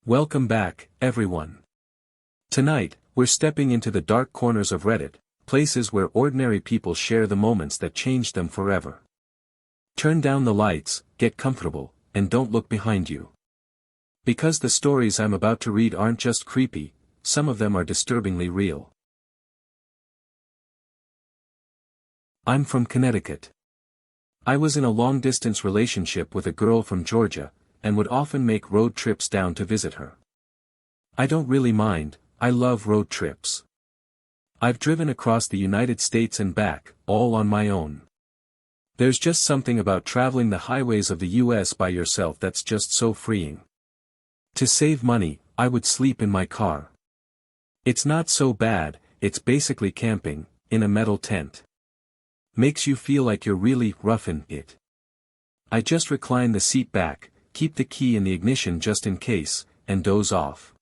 Welcome back, everyone. Tonight, we're stepping into the dark corners of Reddit, places where ordinary people share the moments that changed them forever. Turn down the lights, get comfortable, and don't look behind you. Because the stories I'm about to read aren't just creepy, some of them are disturbingly real. I'm from Connecticut. I was in a long-distance relationship with a girl from Georgia, and would often make road trips down to visit her. I don't really mind, I love road trips. I've driven across the United States and back, all on my own. There's just something about traveling the highways of the US by yourself that's just so freeing. To save money, I would sleep in my car. It's not so bad, it's basically camping, in a metal tent. Makes you feel like you're really roughing it. I just recline the seat back, keep the key in the ignition just in case, and doze off.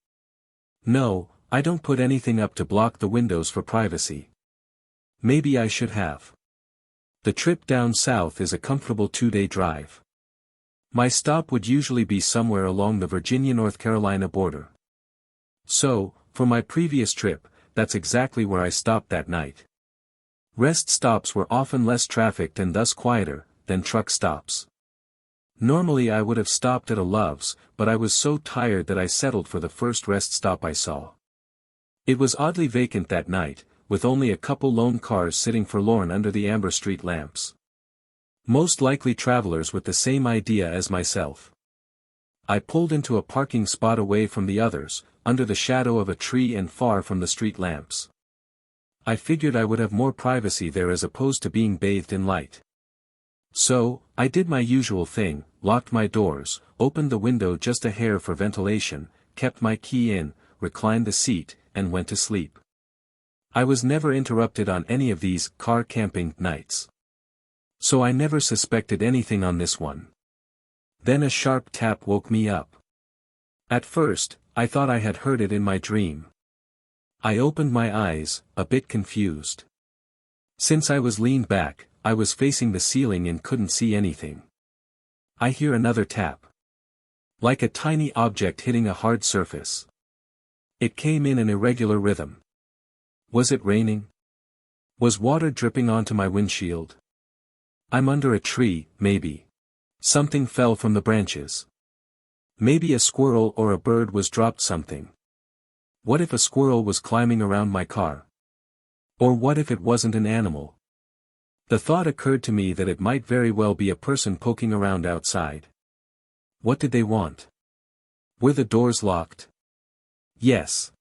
No, I don't put anything up to block the windows for privacy. Maybe I should have. The trip down south is a comfortable 2-day drive. My stop would usually be somewhere along the Virginia-North Carolina border. So, for my previous trip, that's exactly where I stopped that night. Rest stops were often less trafficked and thus quieter than truck stops. Normally I would have stopped at a Love's, but I was so tired that I settled for the first rest stop I saw. It was oddly vacant that night, with only a couple lone cars sitting forlorn under the amber street lamps. Most likely travelers with the same idea as myself. I pulled into a parking spot away from the others, under the shadow of a tree and far from the street lamps. I figured I would have more privacy there as opposed to being bathed in light. So, I did my usual thing, locked my doors, opened the window just a hair for ventilation, kept my key in, reclined the seat, and went to sleep. I was never interrupted on any of these car camping nights. So I never suspected anything on this one. Then a sharp tap woke me up. At first, I thought I had heard it in my dream. I opened my eyes, a bit confused. Since I was leaned back, I was facing the ceiling and couldn't see anything. I hear another tap. Like a tiny object hitting a hard surface. It came in an irregular rhythm. Was it raining? Was water dripping onto my windshield? I'm under a tree, maybe. Something fell from the branches. Maybe a squirrel or a bird was dropped something. What if a squirrel was climbing around my car? Or what if it wasn't an animal? The thought occurred to me that it might very well be a person poking around outside. What did they want? Were the doors locked? Yes.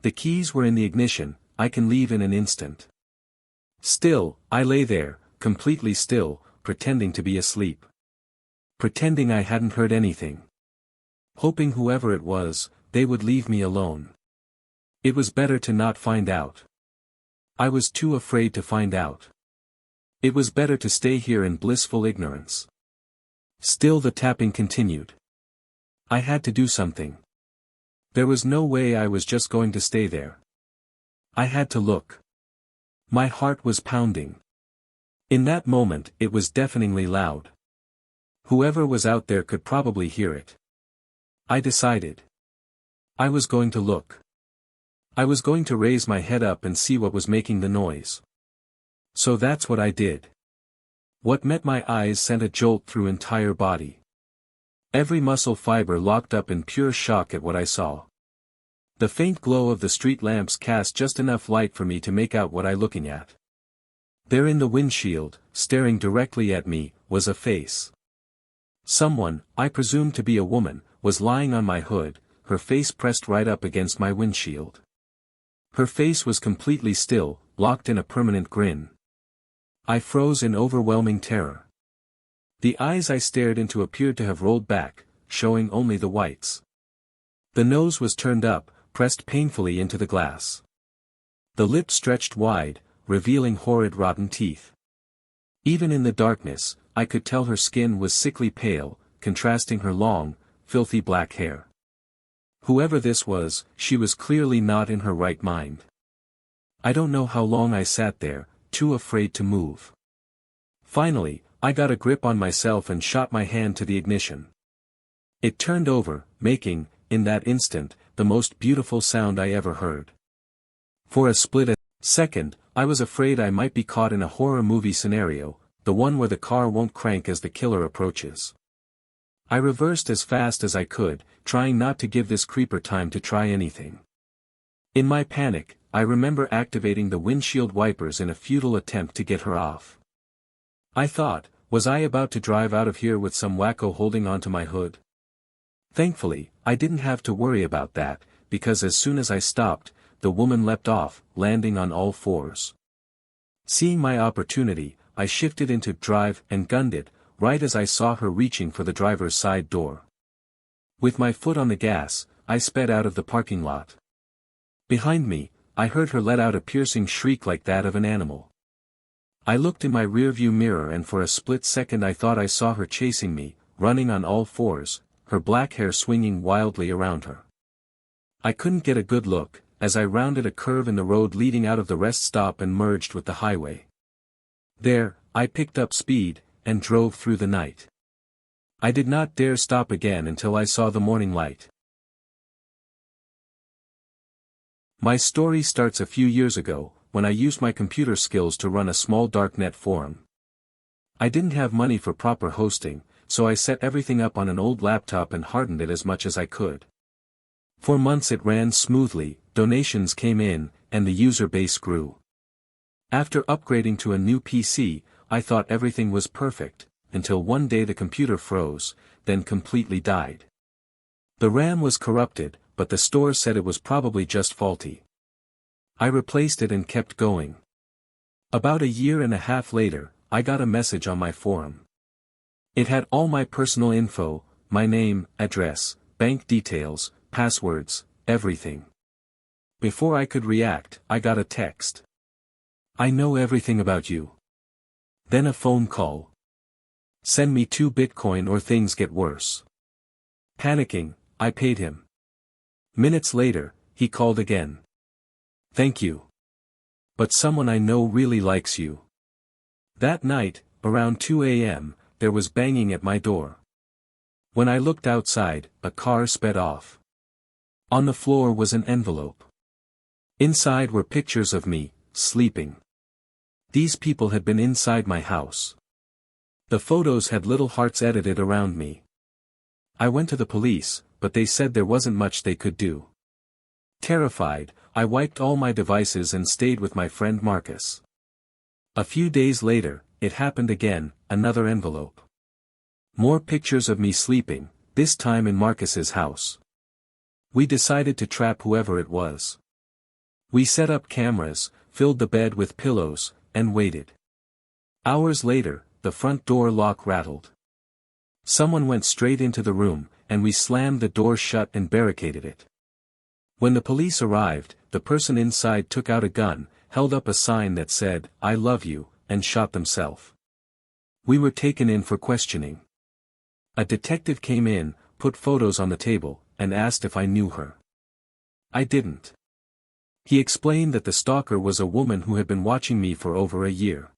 The keys were in the ignition, I can leave in an instant. Still, I lay there, completely still, pretending to be asleep. Pretending I hadn't heard anything. Hoping whoever it was, they would leave me alone. It was better to not find out. I was too afraid to find out. It was better to stay here in blissful ignorance. Still the tapping continued. I had to do something. There was no way I was just going to stay there. I had to look. My heart was pounding. In that moment it was deafeningly loud. Whoever was out there could probably hear it. I decided. I was going to look. I was going to raise my head up and see what was making the noise. So that's what I did. What met my eyes sent a jolt through entire body. Every muscle fiber locked up in pure shock at what I saw. The faint glow of the street lamps cast just enough light for me to make out what I was looking at. There in the windshield, staring directly at me, was a face. Someone, I presumed to be a woman, was lying on my hood, her face pressed right up against my windshield. Her face was completely still, locked in a permanent grin. I froze in overwhelming terror. The eyes I stared into appeared to have rolled back, showing only the whites. The nose was turned up, pressed painfully into the glass. The lips stretched wide, revealing horrid rotten teeth. Even in the darkness, I could tell her skin was sickly pale, contrasting her long, filthy black hair. Whoever this was, she was clearly not in her right mind. I don't know how long I sat there, too afraid to move. Finally, I got a grip on myself and shot my hand to the ignition. It turned over, making, in that instant, the most beautiful sound I ever heard. For a split second, I was afraid I might be caught in a horror movie scenario, the one where the car won't crank as the killer approaches. I reversed as fast as I could, trying not to give this creeper time to try anything. In my panic, I remember activating the windshield wipers in a futile attempt to get her off. I thought, was I about to drive out of here with some wacko holding onto my hood? Thankfully, I didn't have to worry about that, because as soon as I stopped, the woman leapt off, landing on all fours. Seeing my opportunity, I shifted into drive and gunned it, right as I saw her reaching for the driver's side door. With my foot on the gas, I sped out of the parking lot. Behind me, I heard her let out a piercing shriek like that of an animal. I looked in my rearview mirror and for a split second I thought I saw her chasing me, running on all fours, her black hair swinging wildly around her. I couldn't get a good look, as I rounded a curve in the road leading out of the rest stop and merged with the highway. There, I picked up speed, and drove through the night. I did not dare stop again until I saw the morning light. My story starts a few years ago, when I used my computer skills to run a small darknet forum. I didn't have money for proper hosting, so I set everything up on an old laptop and hardened it as much as I could. For months it ran smoothly, donations came in, and the user base grew. After upgrading to a new PC, I thought everything was perfect, until one day the computer froze, then completely died. The RAM was corrupted, but the store said it was probably just faulty. I replaced it and kept going. About a year and a half later, I got a message on my forum. It had all my personal info, my name, address, bank details, passwords, everything. Before I could react, I got a text. "I know everything about you." Then a phone call. "Send me 2 Bitcoin or things get worse." Panicking, I paid him. Minutes later, he called again. "Thank you. But someone I know really likes you." That night, around 2 a.m., there was banging at my door. When I looked outside, a car sped off. On the floor was an envelope. Inside were pictures of me, sleeping. These people had been inside my house. The photos had little hearts edited around me. I went to the police, but they said there wasn't much they could do. Terrified, I wiped all my devices and stayed with my friend Marcus. A few days later, it happened again, another envelope. More pictures of me sleeping, this time in Marcus's house. We decided to trap whoever it was. We set up cameras, filled the bed with pillows, and waited. Hours later, the front door lock rattled. Someone went straight into the room, and we slammed the door shut and barricaded it. When the police arrived, the person inside took out a gun, held up a sign that said, "I love you," and shot themselves. We were taken in for questioning. A detective came in, put photos on the table, and asked if I knew her. I didn't. He explained that the stalker was a woman who had been watching me for over a year.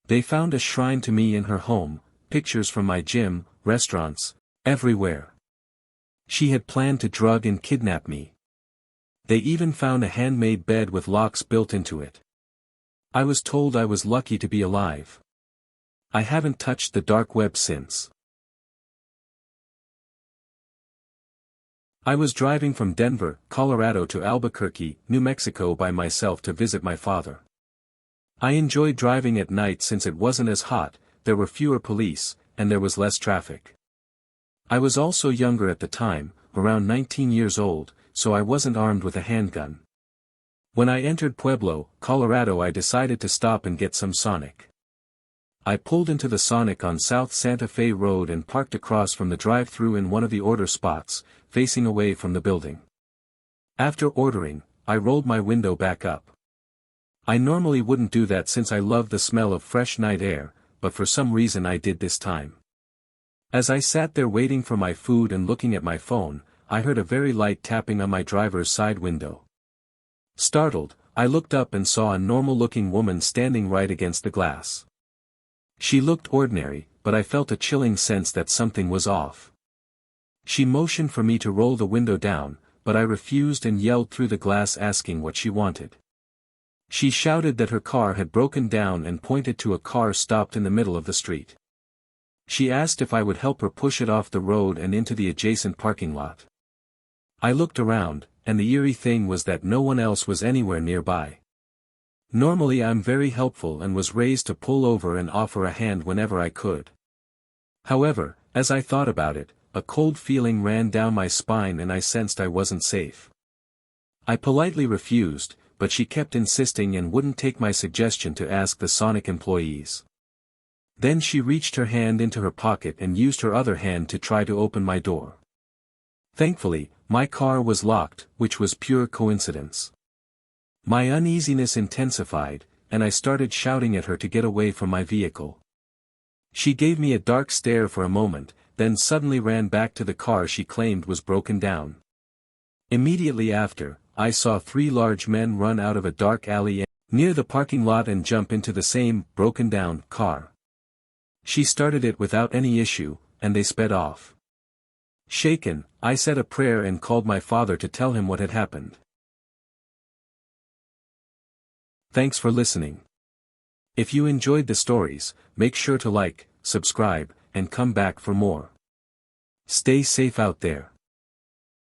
They found a shrine to me in her home, pictures from my gym, restaurants, everywhere. She had planned to drug and kidnap me. They even found a handmade bed with locks built into it. I was told I was lucky to be alive. I haven't touched the dark web since. I was driving from Denver, Colorado to Albuquerque, New Mexico by myself to visit my father. I enjoyed driving at night since it wasn't as hot, there were fewer police, and there was less traffic. I was also younger at the time, around 19 years old, so I wasn't armed with a handgun. When I entered Pueblo, Colorado, I decided to stop and get some Sonic. I pulled into the Sonic on South Santa Fe Road and parked across from the drive-thru in one of the order spots, facing away from the building. After ordering, I rolled my window back up. I normally wouldn't do that since I love the smell of fresh night air, but for some reason I did this time. As I sat there waiting for my food and looking at my phone, I heard a very light tapping on my driver's side window. Startled, I looked up and saw a normal-looking woman standing right against the glass. She looked ordinary, but I felt a chilling sense that something was off. She motioned for me to roll the window down, but I refused and yelled through the glass asking what she wanted. She shouted that her car had broken down and pointed to a car stopped in the middle of the street. She asked if I would help her push it off the road and into the adjacent parking lot. I looked around, and the eerie thing was that no one else was anywhere nearby. Normally I'm very helpful and was raised to pull over and offer a hand whenever I could. However, as I thought about it, a cold feeling ran down my spine and I sensed I wasn't safe. I politely refused, but she kept insisting and wouldn't take my suggestion to ask the Sonic employees. Then she reached her hand into her pocket and used her other hand to try to open my door. Thankfully, my car was locked, which was pure coincidence. My uneasiness intensified, and I started shouting at her to get away from my vehicle. She gave me a dark stare for a moment, then suddenly ran back to the car she claimed was broken down. Immediately after, I saw 3 large men run out of a dark alley near the parking lot and jump into the same, broken-down, car. She started it without any issue, and they sped off. Shaken, I said a prayer and called my father to tell him what had happened. Thanks for listening. If you enjoyed the stories, make sure to like, subscribe, and come back for more. Stay safe out there.